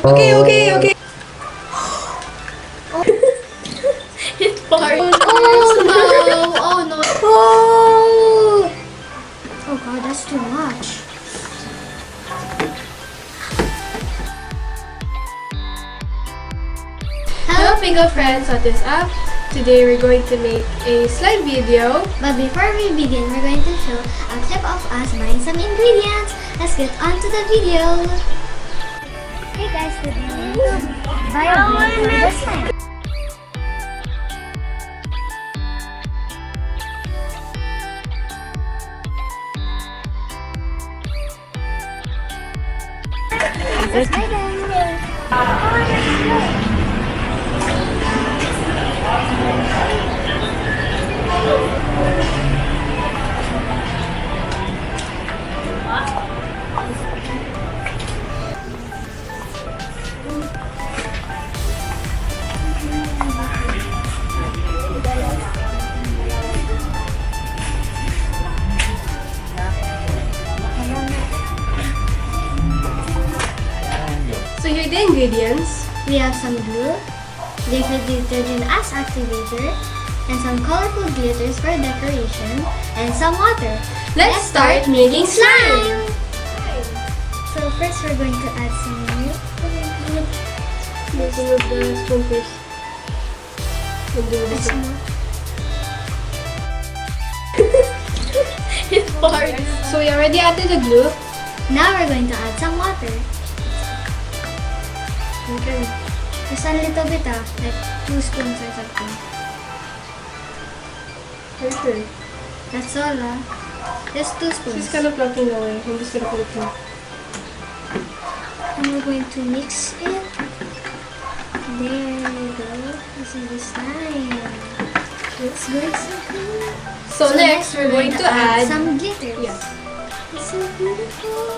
Okay. It farted. Oh no! Oh! Oh god, that's too much. Hello Pingo friends, what is up? Today we're going to make a slide video. But before we begin, we're going to show a clip of us buying some ingredients. Let's get on to the video. Hey guys, today we're going to buy a blade for the slime. Let's buy them. So here are the ingredients. We have some glue, liquid detergent as activator, and some colorful glitters for decoration, and some water. Let's start making slime! So first we're going to add some milk. Using the spoon first. And do Add this some one. more. It farts. So we already added the glue. Now we're going to add some water. Okay. Just a little bit like 2 spoons or something. Okay. That's all Just 2 spoons. She's kind of blocking away. I'm just gonna put it here. And we're going to mix it. There we go. This is the slime. It's going so good. So next we're going to add some glitters. Yeah. It's so beautiful.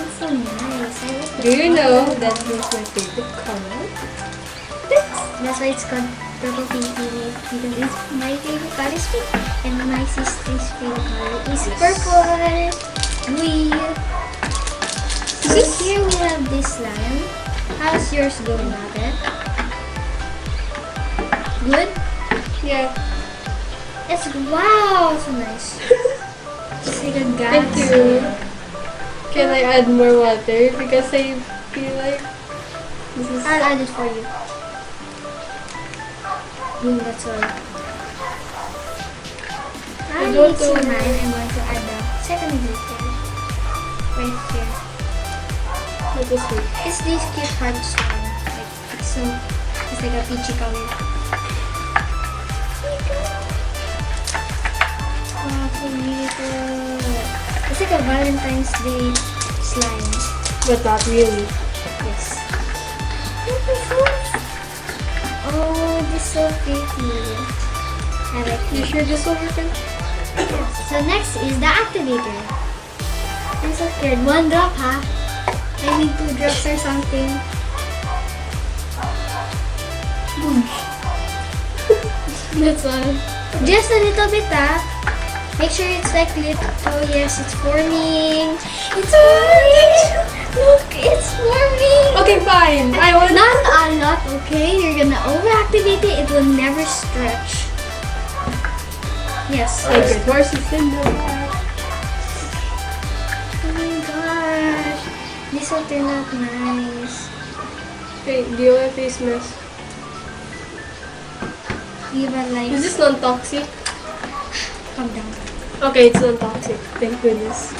It's so nice. I like Do you know that is my favorite color? That's why it's called PurplePinkTV, because it's my favorite color is pink and my sister's favorite color is purple. So here we have this slime. How's yours going, Nadet? Good? Yeah. It's wow, so nice. It's like a gas. Thank you. Can I add more water? Because I feel like this is... I'll add it for you. That's all. I Now go it's to- mine. I'm going to add the second glitter right here. What is it? It's this cute heart slime. It's like a peachy color. Wow, so beautiful. It's like a Valentine's Day slime. But not really. Yes. Oh, this is so pretty. I like You it. sure this will work? So next is the activator. I'm so scared. 1 drop, ha? I need 2 drops or something. That's all. Just a little bit, Make sure it's like lit. Oh yes, it's forming. It's forming. Look, it's forming. Okay, fine. I want Not a lot, okay? You're gonna overactivate it. It will never stretch. Yes. Sacred horses in the back. Oh my gosh. This will turn out nice. Okay, do you want a face mask? Even like, Is this non-toxic? calm down. Okay, it's non-toxic. Thank goodness.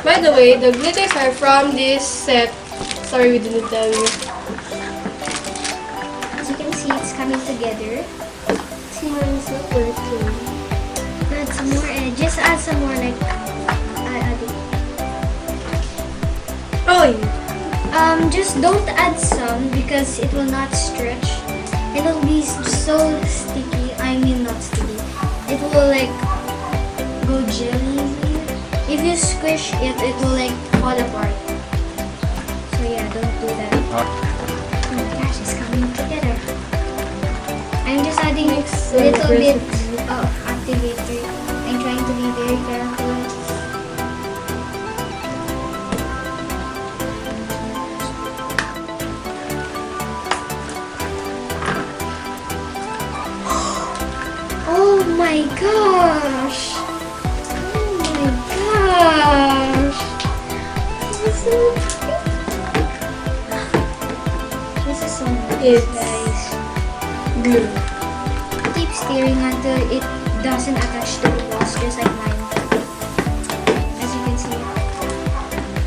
By the way, the glitters are from this set. Sorry we didn't tell you. As you can see, it's coming together. See, mine's not working. Add some more edges. Add some more like, add it. Oh, Just don't add some because it will not stretch. It will be so sticky. I mean not sticky. It will like go jelly. If you squish it, it will like fall apart. So yeah, don't do that. Oh my gosh, it's coming together. I'm just adding a little bit of activator. I'm trying to be very careful. my gosh! Oh my gosh! This is so nice, It's guys. glue. Keep steering until it doesn't attach to the walls, just like mine. As you can see.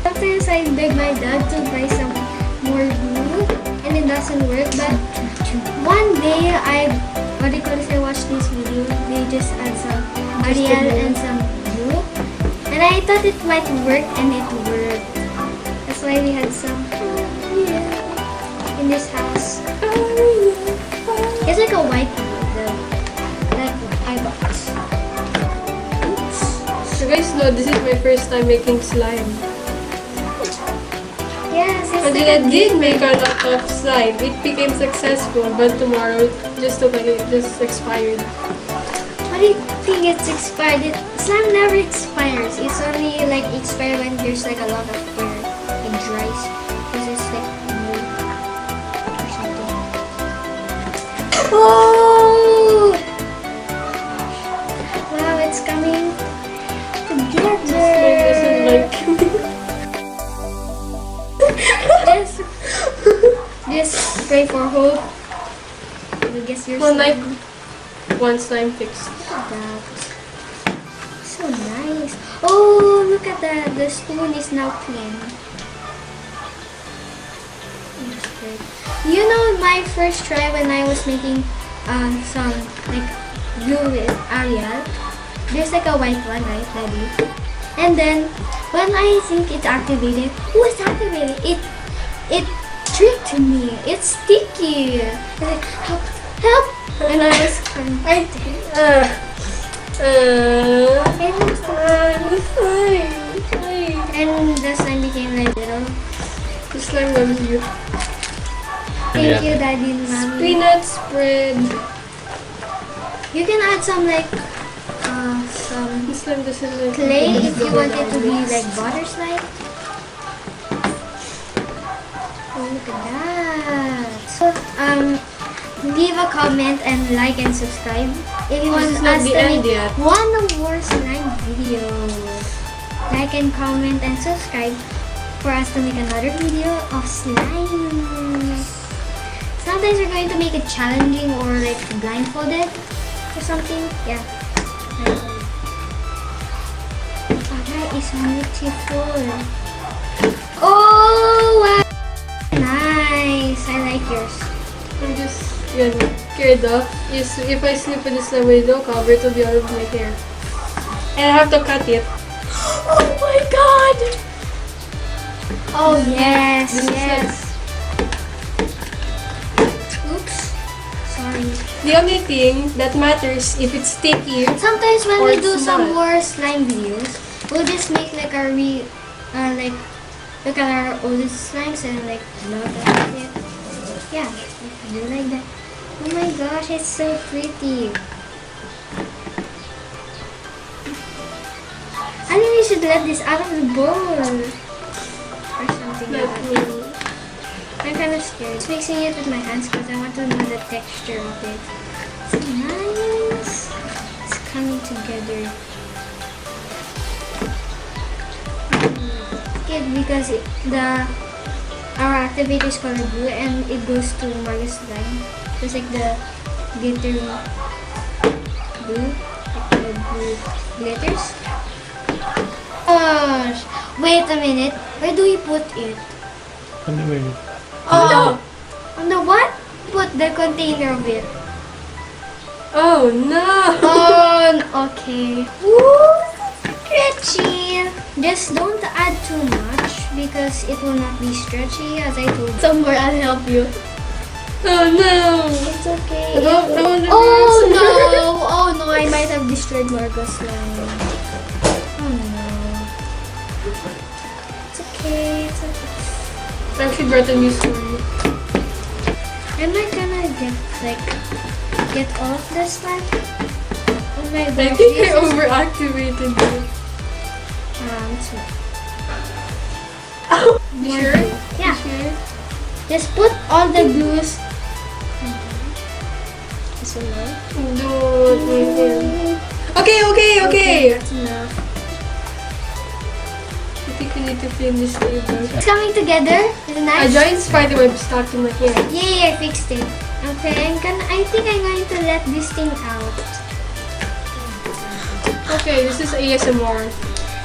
Sometimes I beg my dad to buy some more glue, and it doesn't work. But one day I watched this video. They just add some Ariel and some glue, and I thought it might work, and it worked. That's why we had some in this house. It's like a white glue that I bought. Oops. So guys, no, this is my first time making slime. Yes, it's And like then I a did make a lot of slime. It became successful, but tomorrow it just expired. What do you think it's expired? Slime never expires. It's only like expire when there's like a lot of air. It dries. Because it's like glue or something. Oh! Wow, it's coming together. Doesn't like Just pray for hope. I guess you're well, like one slime fixed. that. So nice. Oh, look at that. The spoon is now clean. That's good. You know, my first try when I was making some like glue with Ariel, there's like a white one, right, Daddy? And then when I think it's activated, who is activated? It tricked me. It's sticky. It's like, help, help! And I was I'm fine. and the slime became like little. The slime loves you. Thank you, Daddy and Mommy. Peanut spread. You can add some like some The slime doesn't like clay if you want it to be like butter slime. Oh, look at that. So leave a comment and like and subscribe if you want This is not us the to end make yet. one more slime video. Like and comment and subscribe for us to make another video of slime. Sometimes we're going to make it challenging or like blindfolded or something. Yeah. Oh, that is beautiful. Oh, wow. Nice. I like yours. I'm just scared off. If I slip in the slime with no cover, it will be out of my hair. And I have to cut it. Oh my god. Oh, yes. This is Yes. Oops. Sorry. The only thing that matters if it's sticky. Sometimes when Or we do it's some not. more slime videos, we'll just make like our like look at our oldest slimes and like look at it. Yeah, do like that. Oh my gosh, it's so pretty. I think we should let this out of the bowl or something like that. I'm kind of scared. It's mixing it with my hands because I want to know the texture of it. It's nice. It's coming together. It's good because our activator is colored blue and it goes to Margaret's line. It's like the glittery blue, like the blue glitters. Gosh, wait a minute. Where do we put it? Oh! On the what? Put the container of it. Oh no! Oh, okay. Woo! Stretchy. Just don't add too much because it will not be stretchy as I told you. Somewhere I'll help you. Oh no! It's okay. I don't Oh no! Oh no! I might have destroyed Marga's slime. Oh no! It's okay. It's okay. I actually brought a new story. Am I gonna get off the slime? Oh my gosh! I think this I is- overactivated it. It's not. You sure? Yeah. You sure? Just put all the glues. This one, right? Don't. Okay. That's enough. I think we need to clean this table. It's coming together. Is it A nice? giant spider web stuck in my hair. Yay, I fixed it. Okay, I think I'm going to let this thing out. Okay, this is ASMR.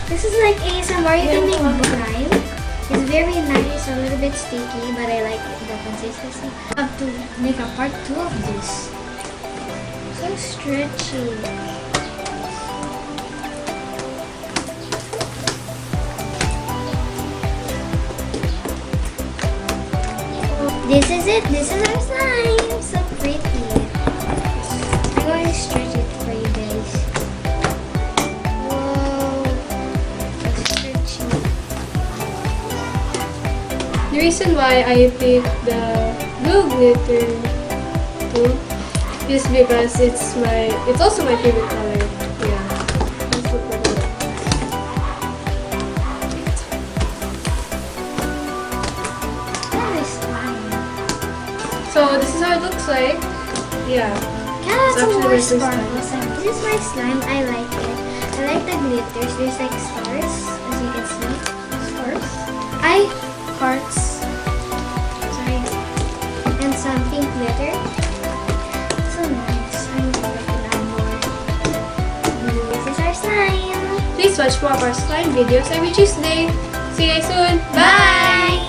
This is like ASMR. You can make brine. It's very nice, a little bit sticky, but I like the consistency. I have to make a part 2 of this. So stretchy. This is it. This is our slime. So pretty. I'm going to stretch it for you guys. Whoa. So stretchy. The reason why I picked the blue glitter too is because it's also my favorite color. Yeah. Let's look at it. That is slime. So this is how it looks like. Yeah. Yeah, It's some actually more my first sparkles. This is my slime. I like it. I like the glitters. There's like stars, as you can see. Stars. Hearts. Sorry. And some pink glitter. So nice. I'm going to add more. This is our slime. Please watch more of our slime videos every Tuesday. See you guys soon. Bye!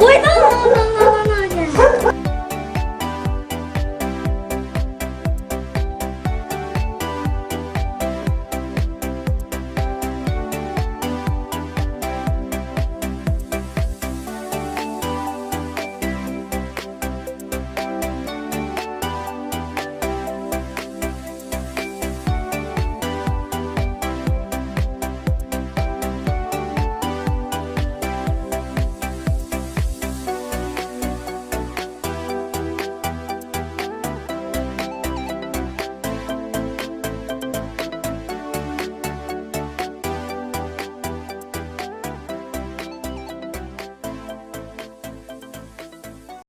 Wait, no, again.